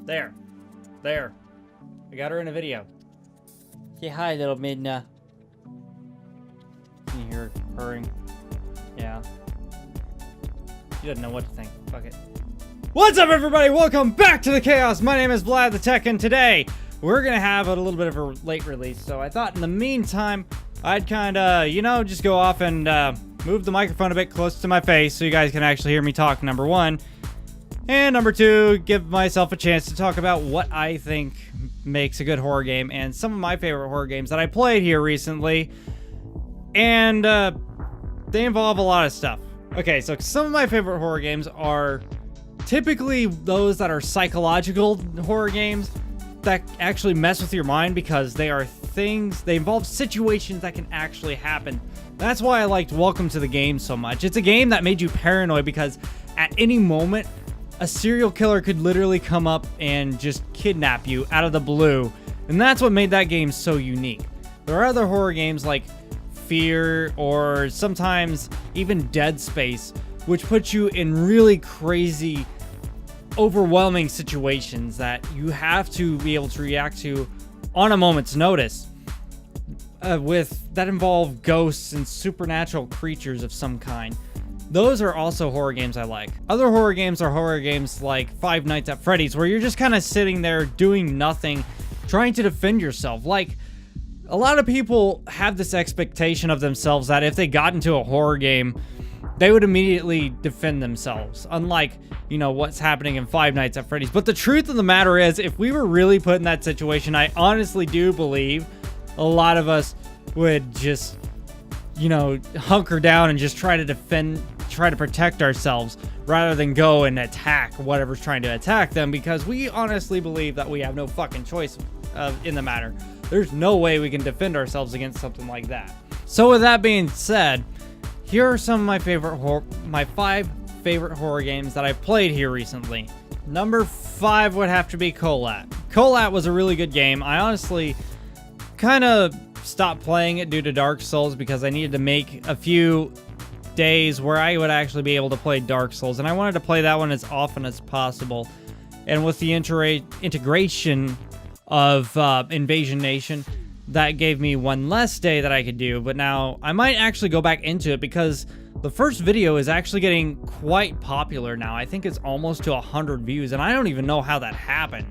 There. There. I got her in a video. Say hi, little Midna. Can you hear her purring? Yeah. She doesn't know what to think. Fuck it. What's up, everybody? Welcome back to the chaos. My name is Vlad, the-tek, and today we're gonna have a little bit of a late release. So I thought in the meantime, I'd kind of, just go off and move the microphone a bit close to my face so you guys can actually hear me talk, number one. And number two, give myself a chance to talk about what I think makes a good horror game and some of my favorite horror games that I played here recently. And they involve a lot of stuff. Okay, so some of my favorite horror games are typically those that are psychological horror games that actually mess with your mind because they involve situations that can actually happen. That's why I liked Welcome to the Game so much. It's a game that made you paranoid because at any moment, a serial killer could literally come up and just kidnap you out of the blue. And that's what made that game so unique. There are other horror games like Fear or sometimes even Dead Space, which put you in really crazy, overwhelming situations that you have to be able to react to on a moment's notice. That involve ghosts and supernatural creatures of some kind. Those are also horror games I like. Other horror games are horror games like Five Nights at Freddy's, where you're just kind of sitting there doing nothing, trying to defend yourself. Like, a lot of people have this expectation of themselves that if they got into a horror game, they would immediately defend themselves. Unlike, what's happening in Five Nights at Freddy's. But the truth of the matter is, if we were really put in that situation, I honestly do believe a lot of us would just, hunker down and just try to protect ourselves rather than go and attack whatever's trying to attack them, because we honestly believe that we have no fucking choice in the matter. There's no way we can defend ourselves against something like that. So with that being said, here are some of my 5 favorite horror games that I've played here recently. Number 5 would have to be Colat. Colat was a really good game. I honestly kind of stopped playing it due to Dark Souls because I needed to make a few days where I would actually be able to play Dark Souls, and I wanted to play that one as often as possible. And with the integration of Invasion Nation, that gave me one less day that I could do. But now I might actually go back into it because the first video is actually getting quite popular now. I think it's almost to 100 views, and I don't even know how that happened.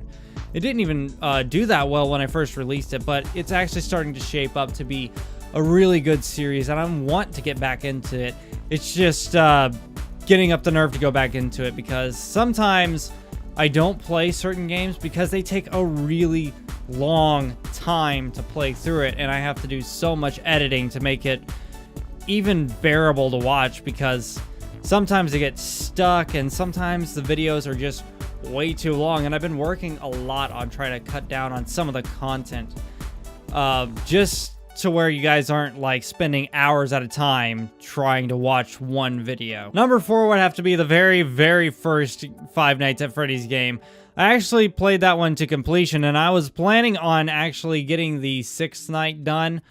It didn't even do that well when I first released it, but it's actually starting to shape up to be a really good series, and I want to get back into it. It's just getting up the nerve to go back into it, because sometimes I don't play certain games because they take a really long time to play through it, and I have to do so much editing to make it even bearable to watch, because sometimes they get stuck and sometimes the videos are just way too long. And I've been working a lot on trying to cut down on some of the content, just to where you guys aren't like spending hours at a time trying to watch one video. Number 4 would have to be the very, very first Five Nights at Freddy's game. I actually played that one to completion, and I was planning on actually getting the 6th night done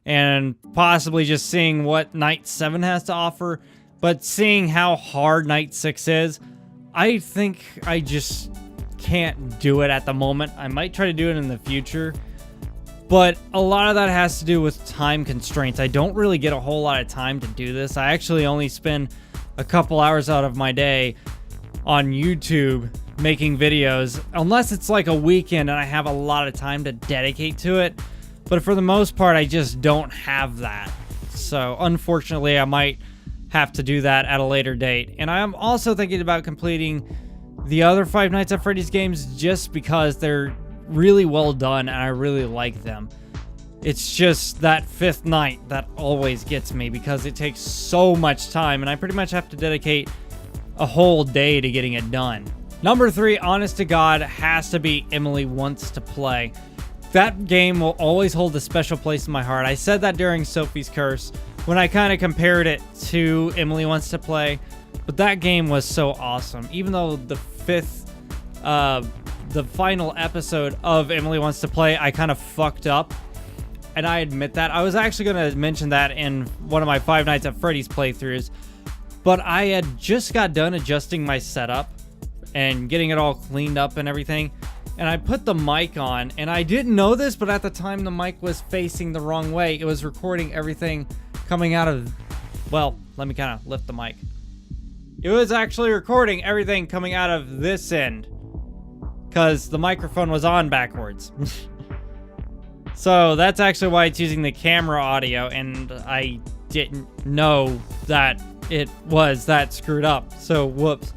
and possibly just seeing what night 7 has to offer. But seeing how hard night 6 is, I think I just can't do it at the moment. I might try to do it in the future, but a lot of that has to do with time constraints. I don't really get a whole lot of time to do this. I actually only spend a couple hours out of my day on YouTube making videos, unless it's like a weekend and I have a lot of time to dedicate to it. But for the most part, I just don't have that. So unfortunately, I might have to do that at a later date. And I'm also thinking about completing the other Five Nights at Freddy's games just because they're really well done and I really like them. It's just that 5th night that always gets me because it takes so much time and I pretty much have to dedicate a whole day to getting it done. Number 3, honest to God, has to be Emily Wants to Play. That game will always hold a special place in my heart. I said that during Sophie's Curse when I kind of compared it to Emily Wants to Play, but that game was so awesome. Even though the final episode of Emily Wants to Play, I kind of fucked up, and I admit that. I was actually going to mention that in one of my Five Nights at Freddy's playthroughs, but I had just got done adjusting my setup and getting it all cleaned up and everything, and I put the mic on, and I didn't know this, but at the time the mic was facing the wrong way. It was recording everything coming out of, well, let me kind of lift the mic. It was actually recording everything coming out of this end, because the microphone was on backwards. So that's actually why it's using the camera audio, and I didn't know that it was that screwed up. So whoops.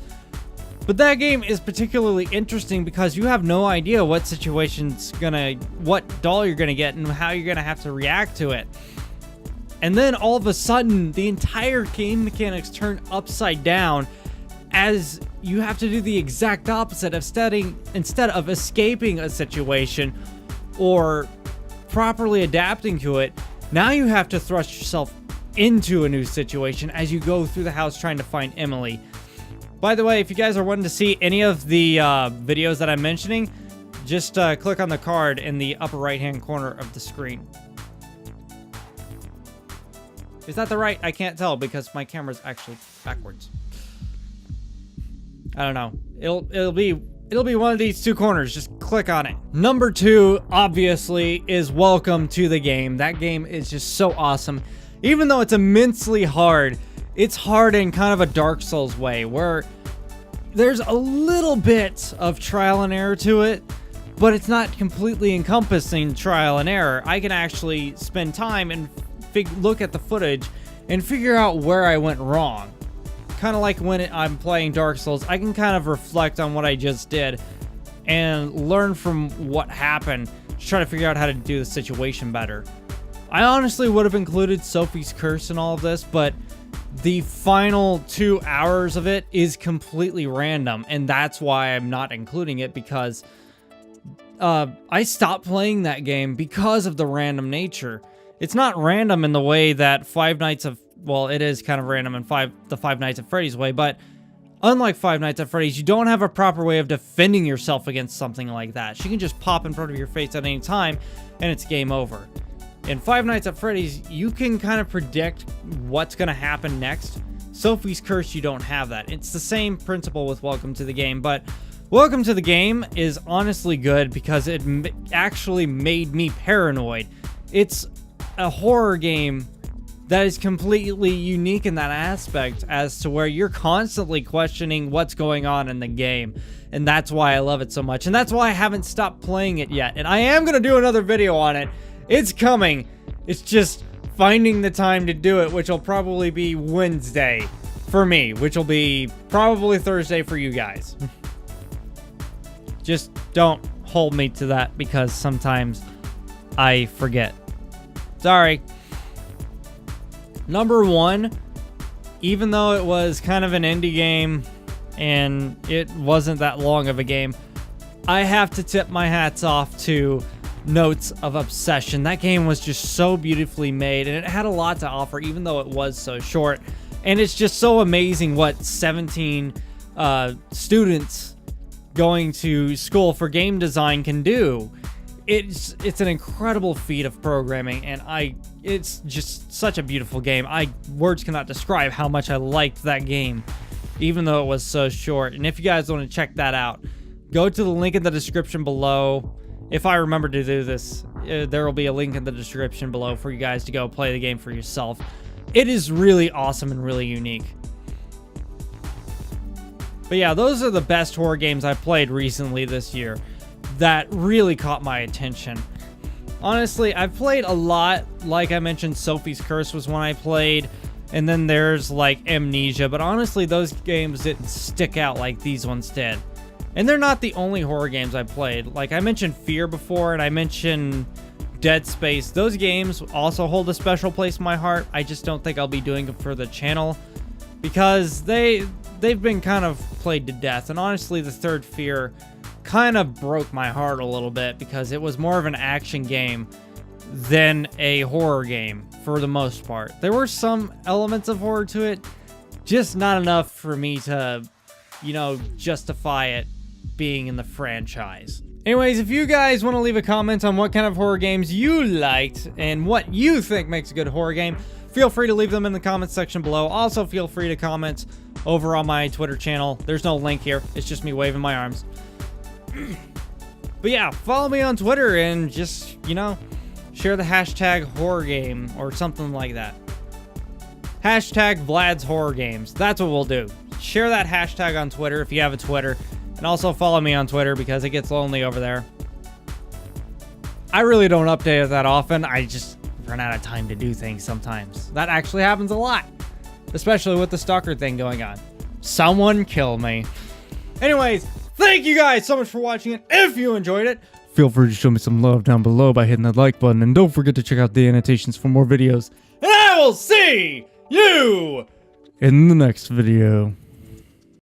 But that game is particularly interesting because you have no idea what what doll you're gonna get and how you're gonna have to react to it. And then all of a sudden, the entire game mechanics turn upside down as you have to do the exact opposite of instead of escaping a situation or properly adapting to it. Now you have to thrust yourself into a new situation as you go through the house trying to find Emily. By the way, if you guys are wanting to see any of the videos that I'm mentioning, just click on the card in the upper right-hand corner of the screen. Is that the right? I can't tell because my camera's actually backwards. I don't know. It'll be one of these two corners. Just click on it. Number 2, obviously, is Welcome to the Game. That game is just so awesome. Even though it's immensely hard, it's hard in kind of a Dark Souls way, where there's a little bit of trial and error to it, but it's not completely encompassing trial and error. I can actually spend time and look at the footage and figure out where I went wrong. Kind of like when I'm playing Dark Souls, I can kind of reflect on what I just did and learn from what happened to try to figure out how to do the situation better. I honestly would have included Sophie's Curse in all of this, but the final 2 hours of it is completely random, and that's why I'm not including it, because I stopped playing that game because of the random nature. It's not random in the way that Five Nights of... Well, it is kind of random in the Five Nights at Freddy's way, but unlike Five Nights at Freddy's, you don't have a proper way of defending yourself against something like that. She can just pop in front of your face at any time, and it's game over. In Five Nights at Freddy's, you can kind of predict what's going to happen next. Sophie's Curse, you don't have that. It's the same principle with Welcome to the Game, but Welcome to the Game is honestly good because it actually made me paranoid. It's a horror game that is completely unique in that aspect, as to where you're constantly questioning what's going on in the game. And that's why I love it so much. And that's why I haven't stopped playing it yet. And I am going to do another video on it. It's coming. It's just finding the time to do it, which will probably be Wednesday for me, which will be probably Thursday for you guys. Just don't hold me to that because sometimes I forget. Sorry. Number 1, even though it was kind of an indie game and it wasn't that long of a game, I have to tip my hats off to Notes of Obsession. That game was just so beautifully made, and it had a lot to offer even though it was so short. And it's just so amazing what 17 students going to school for game design can do. It's an incredible feat of programming, and it's just such a beautiful game. Words cannot describe how much I liked that game, even though it was so short. And if you guys want to check that out, go to the link in the description below. If I remember to do this, there will be a link in the description below for you guys to go play the game for yourself. It is really awesome and really unique. But yeah, those are the best horror games I played recently this year that really caught my attention. Honestly, I've played a lot. Like I mentioned, Sophie's Curse was one I played, and then there's like Amnesia, but honestly those games didn't stick out like these ones did. And they're not the only horror games I played. Like I mentioned Fear before, and I mentioned Dead Space. Those games also hold a special place in my heart. I just don't think I'll be doing them for the channel because they've been kind of played to death. And honestly, the third Fear kind of broke my heart a little bit because it was more of an action game than a horror game for the most part. There were some elements of horror to it, just not enough for me to, you know, justify it being in the franchise. Anyways, if you guys want to leave a comment on what kind of horror games you liked and what you think makes a good horror game, feel free to leave them in the comments section below. Also, feel free to comment over on my Twitter channel. There's no link here. It's just me waving my arms. But yeah, follow me on Twitter and just, you know, share the hashtag horror game or something like that. Hashtag Vlad's Horror Games. That's what we'll do. Share that hashtag on Twitter if you have a Twitter. And also follow me on Twitter because it gets lonely over there. I really don't update it that often. I just run out of time to do things sometimes. That actually happens a lot. Especially with the stalker thing going on. Someone kill me. Anyways, thank you guys so much for watching it. If you enjoyed it, feel free to show me some love down below by hitting that like button. And don't forget to check out the annotations for more videos. And I will see you in the next video.